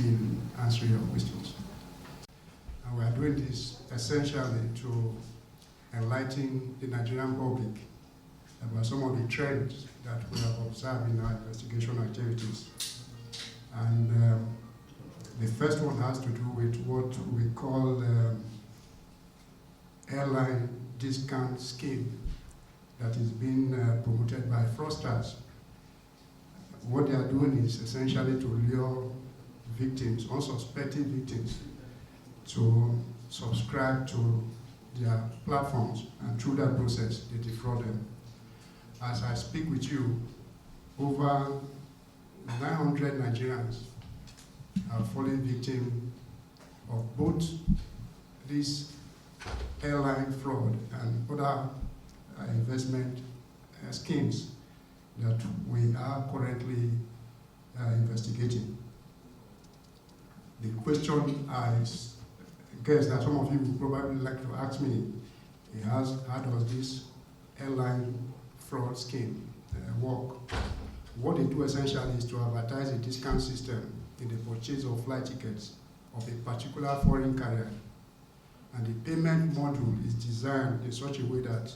in answering your questions. And we are doing this essentially to enlighten the Nigerian public about some of the trends that we have observed in our investigation activities. And the first one has to do with what we call the airline discount scheme that is being promoted by fraudsters. What they are doing is essentially to lure victims, unsuspecting victims, to subscribe to their platforms, and through that process they defraud them. As I speak with you, over 900 Nigerians are falling victim of both this airline fraud and other investment schemes that we are currently investigating. The question I guess that some of you would probably like to ask me is how does this airline fraud scheme work? What they do essentially is to advertise a discount system in the purchase of flight tickets of a particular foreign carrier. And the payment module is designed in such a way that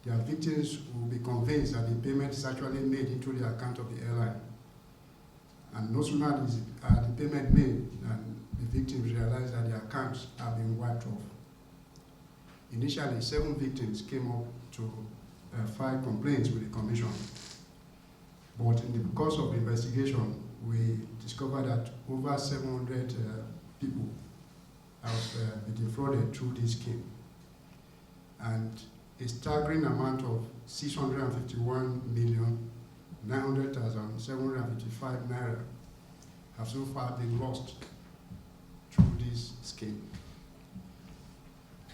their victims will be convinced that the payment is actually made into the account of the airline. And no sooner is the payment made than the victims realize that their accounts have been wiped off. Initially, 7 victims came up to file complaints with the Commission. But in the course of the investigation, we discovered that over 700 people have been defrauded through this scheme. And a staggering amount of 651,900,755 naira have so far been lost through this scheme.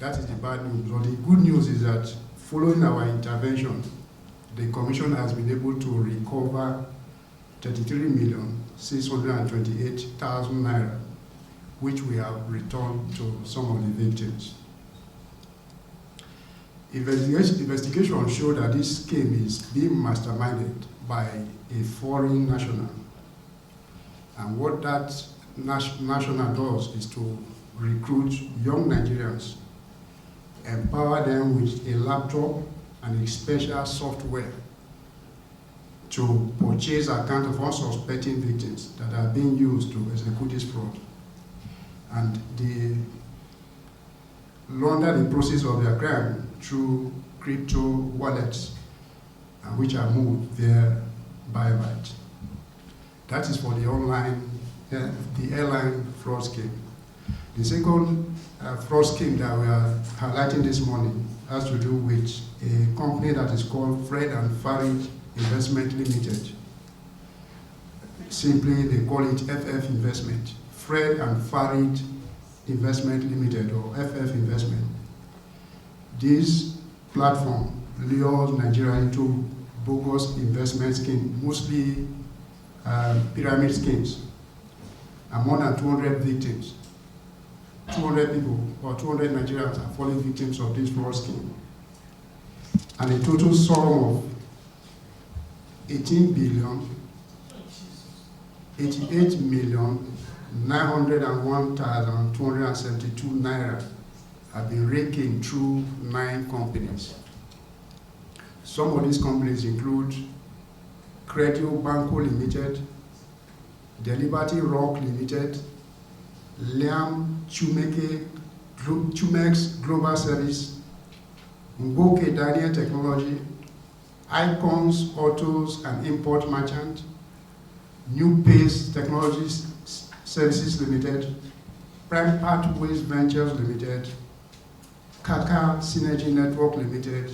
That is the bad news. But the good news is that following our intervention, the Commission has been able to recover 33,628,000 naira, which we have returned to some of the victims. Investigation showed that this scheme is being masterminded by a foreign national. And what that national does is to recruit young Nigerians, empower them with a laptop and a special software to purchase accounts of unsuspecting victims that are being used to execute this fraud. And they launder the process of their crime through crypto wallets, which are moved there by right. That is for the the airline fraud scheme. The second fraud scheme that we are highlighting this morning has to do with a company that is called Fred and Farid Investment Limited. Simply, they call it FF Investment. Fred and Farid Investment Limited, or FF Investment. This platform lures Nigeria into bogus investment schemes, mostly pyramid schemes, and more than 200 victims. 200 people or 200 Nigerians are falling victims of this fraud scheme. And a total sum of 18,088,901,272 naira have been raked in through 9 companies. Some of these companies include Credio Banco Limited, Deliberty Rock Limited, Liam Chumex Global Service, Mgbeke Daniel Technology, Icons Autos and Import Merchant, New Pace Technologies Services Limited, Prime Pathways Ventures Limited, Kaka Synergy Network Limited,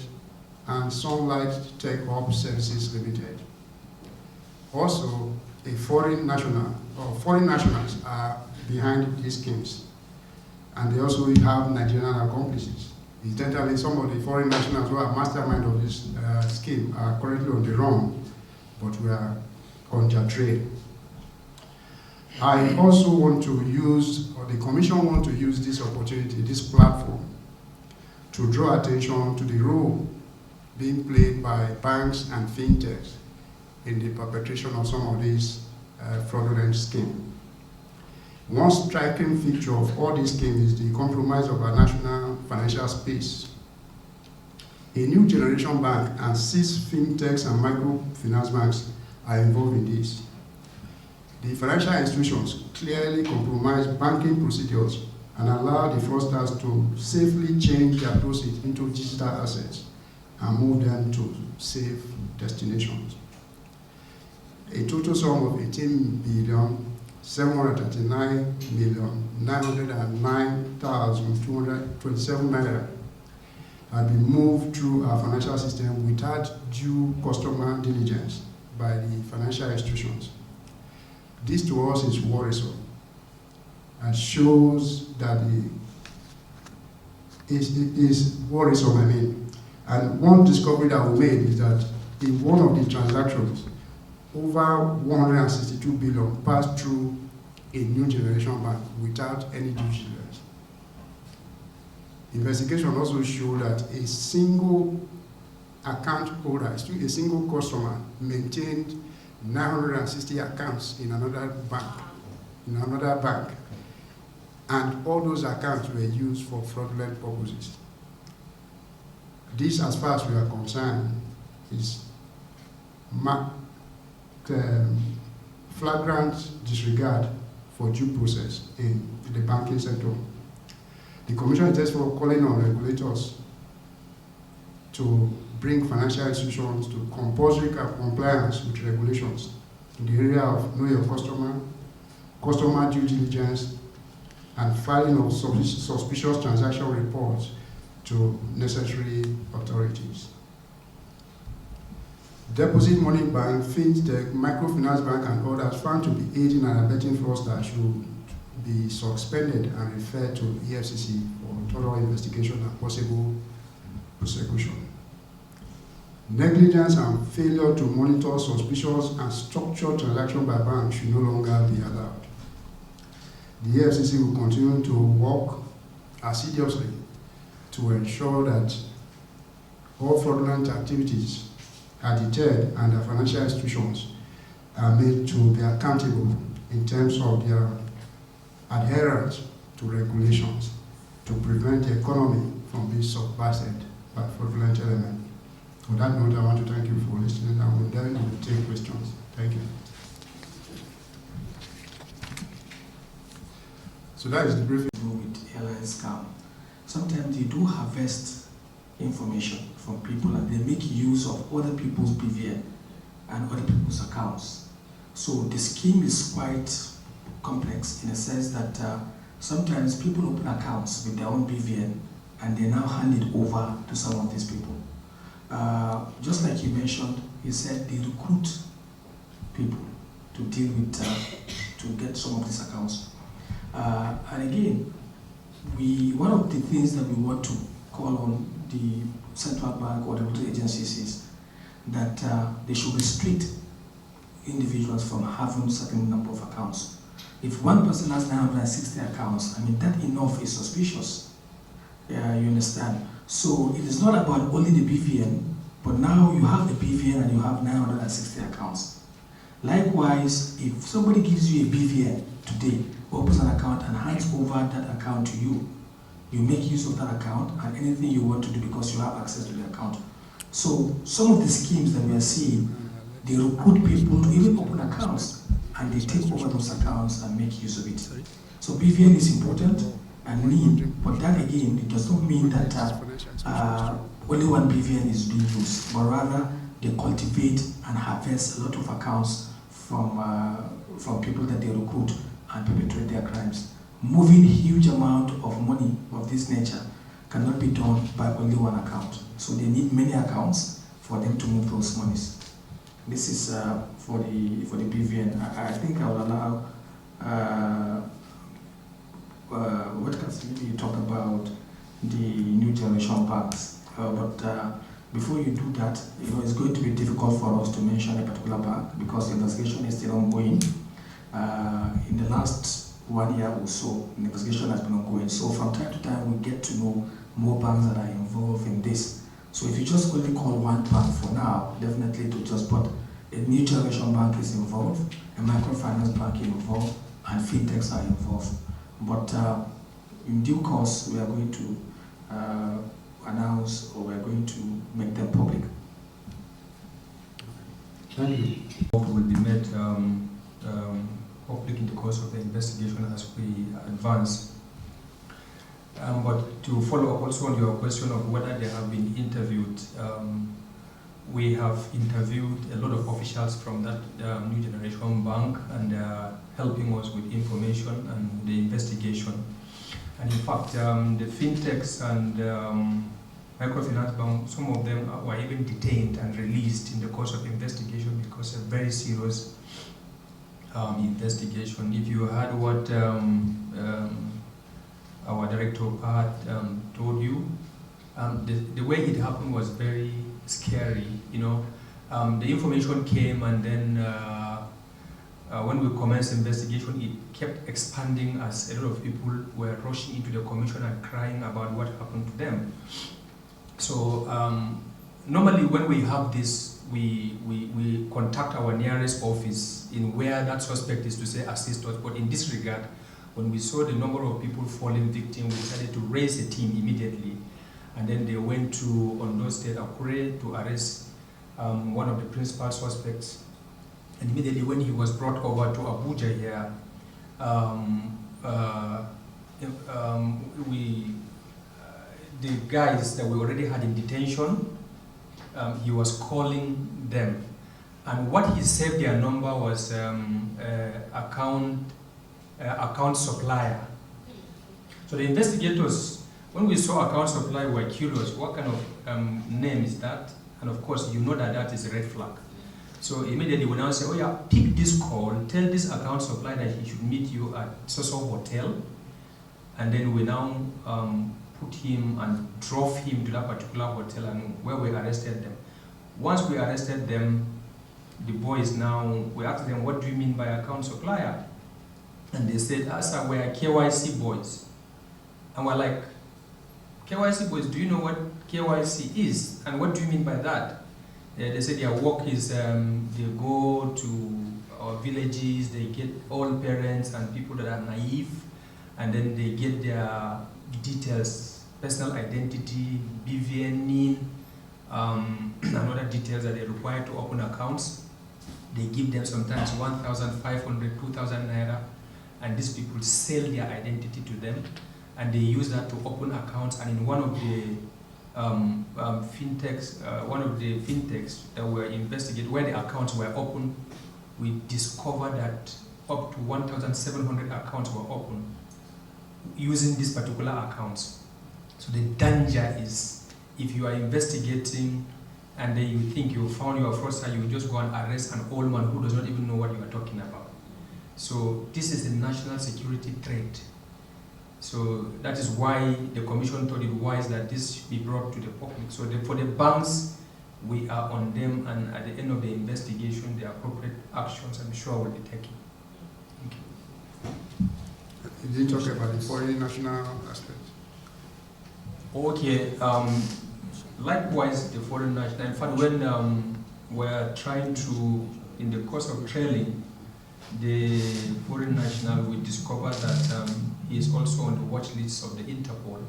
and Sunlight Tech Hub Services Limited. Also, foreign nationals are behind these schemes, and they also have Nigerian accomplices. Incidentally, some of the foreign nationals who are mastermind of this scheme are currently on the run, but we are on their trail. I also want to use, or the Commission want to use this opportunity, this platform, to draw attention to the role being played by banks and fintechs in the perpetration of some of these fraudulent schemes. One striking feature of all these schemes is the compromise of our national financial space. A new generation bank and 6 fintechs and microfinance banks are involved in this. The financial institutions clearly compromise banking procedures and allow the fraudsters to safely change their proceeds into digital assets and move them to safe destinations. A total sum of 18,739,909,227 naira had been moved through our financial system without due customer diligence by the financial institutions. This to us is worrisome and shows that it is worrisome, And one discovery that we made is that in one of the transactions, over 162 billion passed through a new generation bank without any due diligence. Investigation also showed that a single account holder, a single customer, maintained 960 accounts in another bank, and all those accounts were used for fraudulent purposes. This, as far as we are concerned, is flagrant disregard for due process in the banking sector. The Commission is therefore calling on regulators to bring financial institutions to compulsory compliance with regulations in the area of know your customer, customer due diligence, and filing of suspicious transaction reports to necessary authorities. Deposit money bank, fintech, microfinance bank, and others found to be aiding and abetting fraudsters should be suspended and referred to EFCC for thorough investigation and possible prosecution. Negligence and failure to monitor suspicious and structured transactions by banks should no longer be allowed. The EFCC will continue to work assiduously to ensure that all fraudulent activities are deterred and the financial institutions are made to be accountable in terms of their adherence to regulations to prevent the economy from being subverted by fraudulent elements. On that note, I want to thank you for listening, and we'll then take questions. Thank you. So that is the briefing. With airline scam, sometimes they do harvest information from people and they make use of other people's BVN and other people's accounts. So the scheme is quite complex in a sense that sometimes people open accounts with their own BVN and they now hand it over to some of these people. Just like you mentioned, you said they recruit people to deal with, to get some of these accounts. And again, one of the things that we want to call on the central bank or the regulatory agencies is that they should restrict individuals from having a certain number of accounts. If one person has 960 accounts, that enough is suspicious. You understand? So it is not about only the BVN, but now you have the BVN and you have 960 accounts. Likewise, if somebody gives you a BVN today, opens an account and hands over that account to you, you make use of that account and anything you want to do because you have access to the account. So some of the schemes that we are seeing, they recruit people to even open accounts and they take over those accounts and make use of it. So BVN is important and need, but that again, it does not mean that only one BVN is being used, but rather they cultivate and harvest a lot of accounts from people that they recruit and perpetrate their crimes. Moving huge amount of money of this nature cannot be done by only one account. So they need many accounts for them to move those monies. This is for the BVN. I think I will allow what can maybe you talk about the new generation banks. But before you do that, it's going to be difficult for us to mention a particular bank because the investigation is still ongoing. In the last 1 year or so, the investigation has been ongoing. So from time to time, we get to know more banks that are involved in this. So if you just only call one bank for now, definitely to just put a new generation bank is involved, a microfinance bank is involved, and fintechs are involved. But in due course, we are going to announce, or we are going to make them public. Thank you. Will be made public in the course of the investigation as we advance. But to follow up also on your question of whether they have been interviewed, we have interviewed a lot of officials from that New Generation Bank, and they are helping us with information and the investigation. And in fact, the fintechs and microfinance bank, some of them were even detained and released in the course of investigation because of very serious investigation. If you heard what our director told you, the way it happened was very scary. You know, the information came, and then when we commenced investigation, it kept expanding as a lot of people were rushing into the commission and crying about what happened to them. So normally when we have this, we contact our nearest office in where that suspect is to say assist us. But in this regard, when we saw the number of people falling victim, we decided to raise a team immediately. And then they went to Ondo State, Akure, to arrest one of the principal suspects. And immediately when he was brought over to Abuja here, the guys that we already had in detention, he was calling them. And what he saved their number was account supplier. So the investigators, when we saw account supplier, were curious, what kind of name is that? And of course, you know that that is a red flag. So immediately we now say, oh yeah, pick this call, tell this account supplier that he should meet you at so-so hotel. And then we now put him and drove him to that particular hotel, and where we arrested them. Once we arrested them, the boys now, we asked them, what do you mean by account supplier? And they said, sir, we are KYC boys. And we're like, KYC boys, do you know what KYC is? And what do you mean by that? They said their work is they go to our villages, they get all parents and people that are naive, and then they get their details, personal identity, BVN, NIN, and other details that they require to open accounts. They give them sometimes 1,500, 2,000 naira, and these people sell their identity to them, and they use that to open accounts. And in one of the fintechs that were investigated, where the accounts were open, we discovered that up to 1,700 accounts were open using these particular accounts. So the danger is, if you are investigating and then you think you found your fraudster, you just go and arrest an old man who does not even know what you are talking about. So this is a national security threat. So that is why the commission thought it wise that this should be brought to the public. So for the banks, we are on them, and at the end of the investigation, the appropriate actions, I'm sure, will be taken. Thank you. You did talk about the foreign national aspect. Okay. Likewise, the foreign national. In fact, when we're trying to, in the course of trailing the foreign national, we discovered that he is also on the watch list of the Interpol.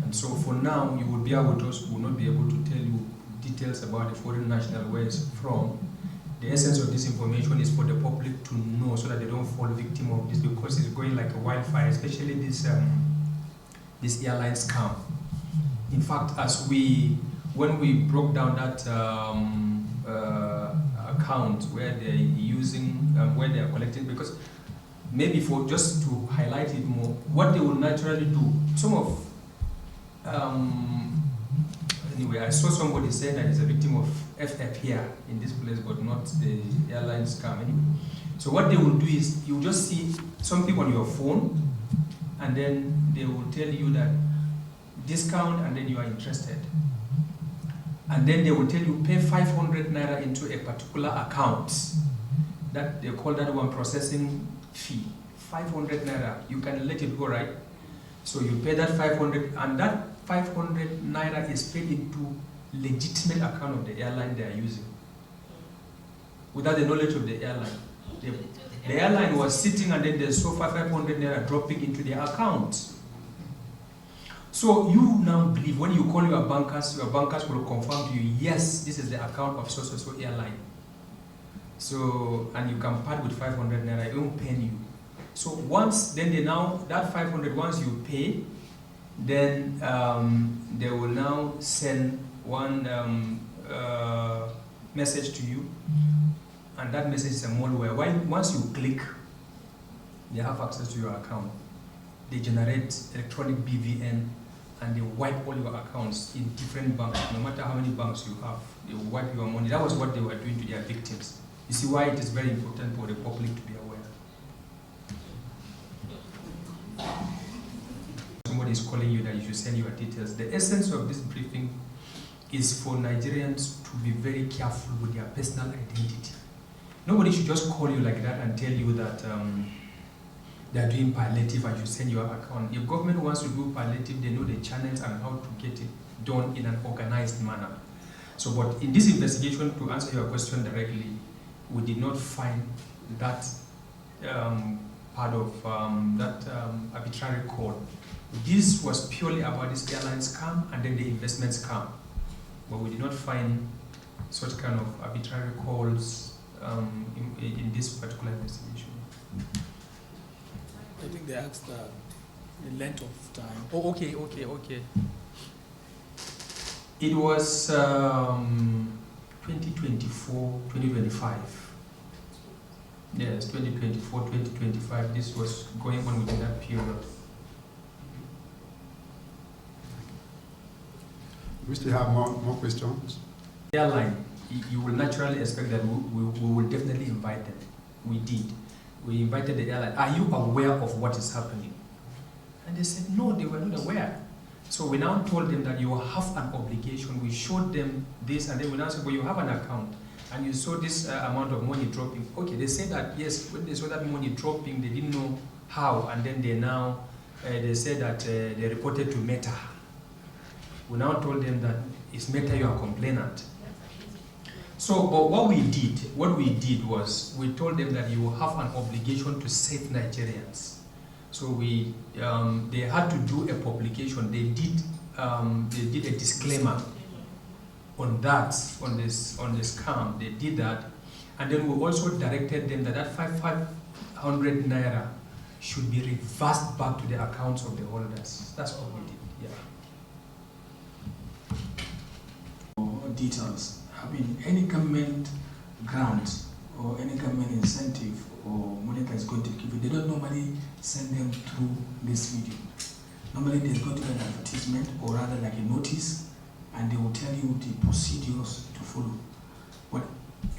And so for now, you will bear with us, we will not be able to tell you details about the foreign national, where it's from. The essence of this information is for the public to know, so that they don't fall victim of this, because it's going like a wildfire, especially this airline scam. In fact, when we broke down that account where they're using, where they are collecting, because maybe just to highlight it more, what they will naturally do, some of, anyway, I saw somebody saying that he's a victim of FF here in this place, but not the airline scam anyway. So what they will do is, you just see something on your phone, and then they will tell you that discount, and then you are interested. And then they will tell you pay 500 naira into a particular account. That they call that one processing fee. 500 naira, you can let it go, right? So you pay that 500, and that 500 naira is paid into legitimate account of the airline they are using, without the knowledge of the airline. The airline was sitting and then they saw 500 naira dropping into their account. So you now believe when you call your bankers will confirm to you, yes, this is the account of so airline. So, and you can part with 500 naira, it won't pay you. So once, then they now, that 500, once you pay, then they will now send one message to you, and that message is a malware. Once you click, they have access to your account. They generate electronic BVN and they wipe all your accounts in different banks. No matter how many banks you have, they will wipe your money. That was what they were doing to their victims. You see why it is very important for the public to be aware. Somebody is calling you that you should send your details. The essence of this briefing is for Nigerians to be very careful with their personal identity. Nobody should just call you like that and tell you that they are doing palliative and you send your account. If government wants to do palliative, they know the channels and how to get it done in an organized manner. So, but in this investigation, to answer your question directly, we did not find that part of that arbitrary call. This was purely about this airline scam and then the investment scam. But we did not find such kind of arbitrary calls in this particular investigation. I think they asked the length of time. Oh, okay. It was 2024, 2025. Yes, 2024, 2025. This was going on within that period. We still have more questions. Airline, you will naturally expect that we will definitely invite them. We did. We invited the airline. Are you aware of what is happening? And they said, no, they were not aware. So we now told them that you have an obligation. We showed them this, and then we now said, well, you have an account, and you saw this amount of money dropping. Okay, they said that, yes, when they saw that money dropping, they didn't know how, and then they now, they said that they reported to Meta. We now told them that it's Meta your complainant. So, but what we did was, we told them that you have an obligation to save Nigerians. So we, they had to do a publication. They did a disclaimer on that, on this scam. They did that, and then we also directed them that that 500 naira should be reversed back to the accounts of the holders. That's what we did. Yeah. Details. I mean, any government grant or any government incentive or money that is going to give you, they don't normally send them through this medium. Normally there's going to be an advertisement or rather like a notice, and they will tell you the procedures to follow. But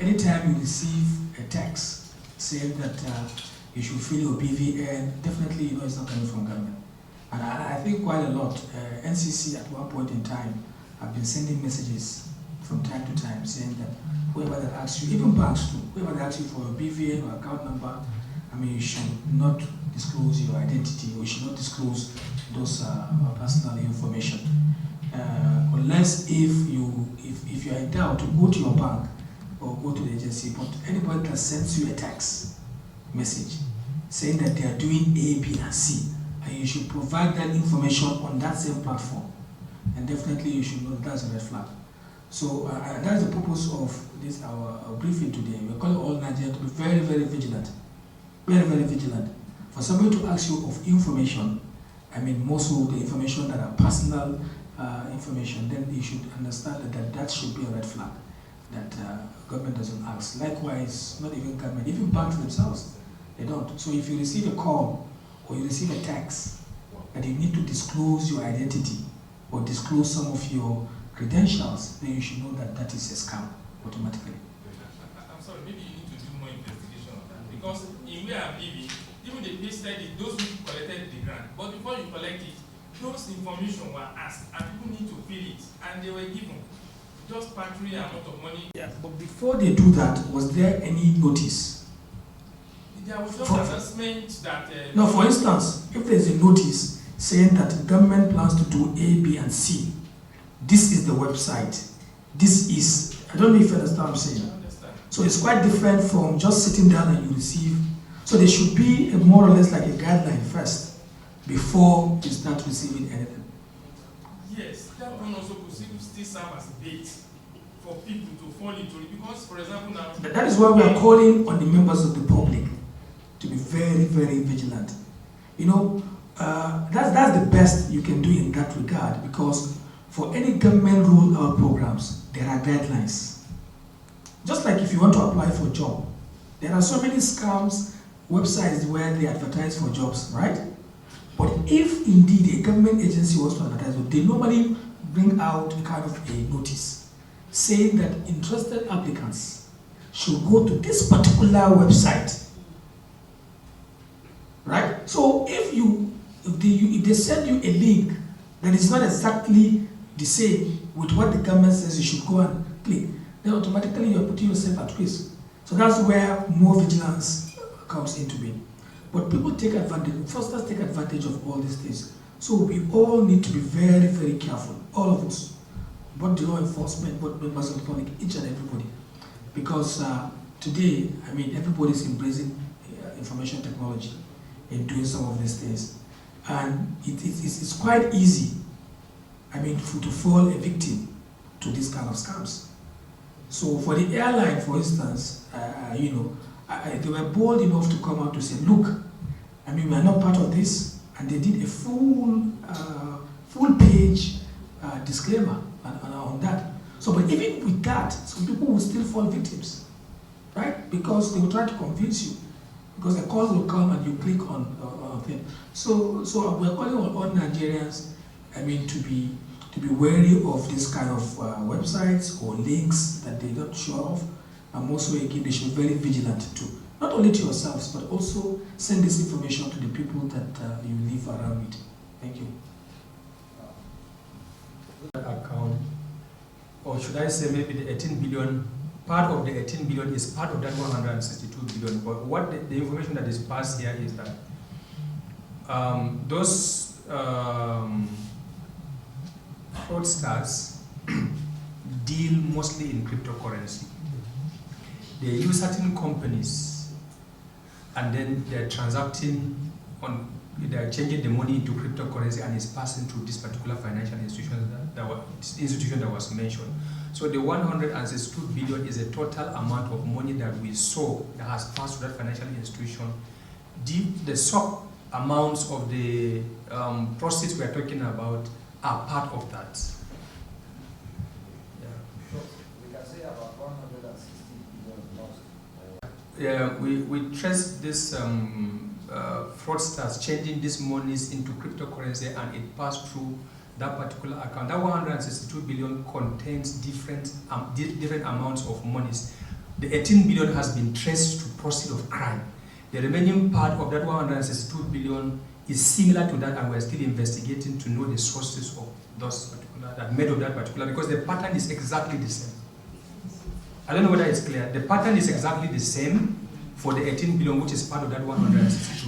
anytime you receive a text saying that you should fill your BVN, definitely you know it's not coming from government. And I think quite a lot. NCC at one point in time have been sending messages from time to time saying that whoever that asks you, even banks too, whoever that asks you for your BVN or account number, I mean, you should not disclose your identity, or you should not disclose those personal information. Unless if you are in doubt, to go to your bank or go to the agency. But anybody that sends you a text message saying that they are doing A, B, and C, and you should provide that information on that same platform, and definitely you should know that's a red flag. So that's the purpose of this our briefing today. We call all Nigerians to be very, very vigilant. Very, very vigilant. For somebody to ask you of information, I mean, most of the information that are personal information, then you should understand that should be a red flag, that government doesn't ask. Likewise, not even government, even banks themselves, they don't. So if you receive a call or you receive a text that you need to disclose your identity or disclose some of your credentials, then you should know that that is a scam automatically. I'm sorry, maybe you need to do more investigation on that, because in where I'm living, even the pay study, those who collected the grant, but before you collect it, those information were asked and people need to fill it, and they were given just paltry amount of money. Yeah, but before they do that, was there any notice? There was just announcement that... no, for instance, if there's a notice saying that the government plans to do A, B, and C, this is the website, this is, I don't know if you understand what I'm saying. I understand. So it's quite different from just sitting down and you receive So there should be more or less like a guideline first before you start receiving anything. Yes, that one also could still serve as bait for people to fall into it. Because, for example, now... That is why we are calling on the members of the public to be very, very vigilant. You know, that's the best you can do in that regard, because for any government rule or programs, there are guidelines. Just like if you want to apply for a job, there are so many scams, websites where they advertise for jobs, right? But if indeed a government agency wants to advertise, they normally bring out a kind of a notice saying that interested applicants should go to this particular website, right? So if they send you a link that is not exactly the same with what the government says you should go and click, then automatically you're putting yourself at risk. So that's where more vigilance comes into being. But people take advantage, fraudsters take advantage of all these things. So we all need to be very, very careful, all of us, both the law enforcement, both members of the public, each and everybody. Because today, I mean, everybody's embracing information technology and doing some of these things. And it's quite easy, I mean, to fall a victim to these kind of scams. So for the airline, for instance, you know, they were bold enough to come out to say, look, I mean, we are not part of this, and they did a full page disclaimer on that. So, but even with that, some people will still fall victims, right? Because they will try to convince you, because a call will come and you click on thing. So we're calling on all Nigerians, I mean, to be wary of this kind of websites or links that they're not sure of. And also, again, they should be very vigilant too. Not only to yourselves, but also send this information to the people that you live around with. Thank you. Account, or should I say maybe the 18 billion, part of the 18 billion is part of that 162 billion. But what the information that is passed here is that those fraudsters deal mostly in cryptocurrency. They use certain companies and then they're transacting on, they're changing the money into cryptocurrency and it's passing through this particular financial institution that was mentioned. So the 162 billion is a total amount of money that we saw that has passed through that financial institution. The sub amounts of the proceeds we are talking about are part of that. Yeah, we traced this fraudsters changing these monies into cryptocurrency and it passed through that particular account. That 162 billion contains different amounts of monies. The 18 billion has been traced to proceeds of crime. The remaining part of that 162 billion is similar to that, and we're still investigating to know the sources of those particular, that made of that particular, because the pattern is exactly the same. I don't know whether it's clear. The pattern is exactly the same for the 18 billion, which is part of that 162.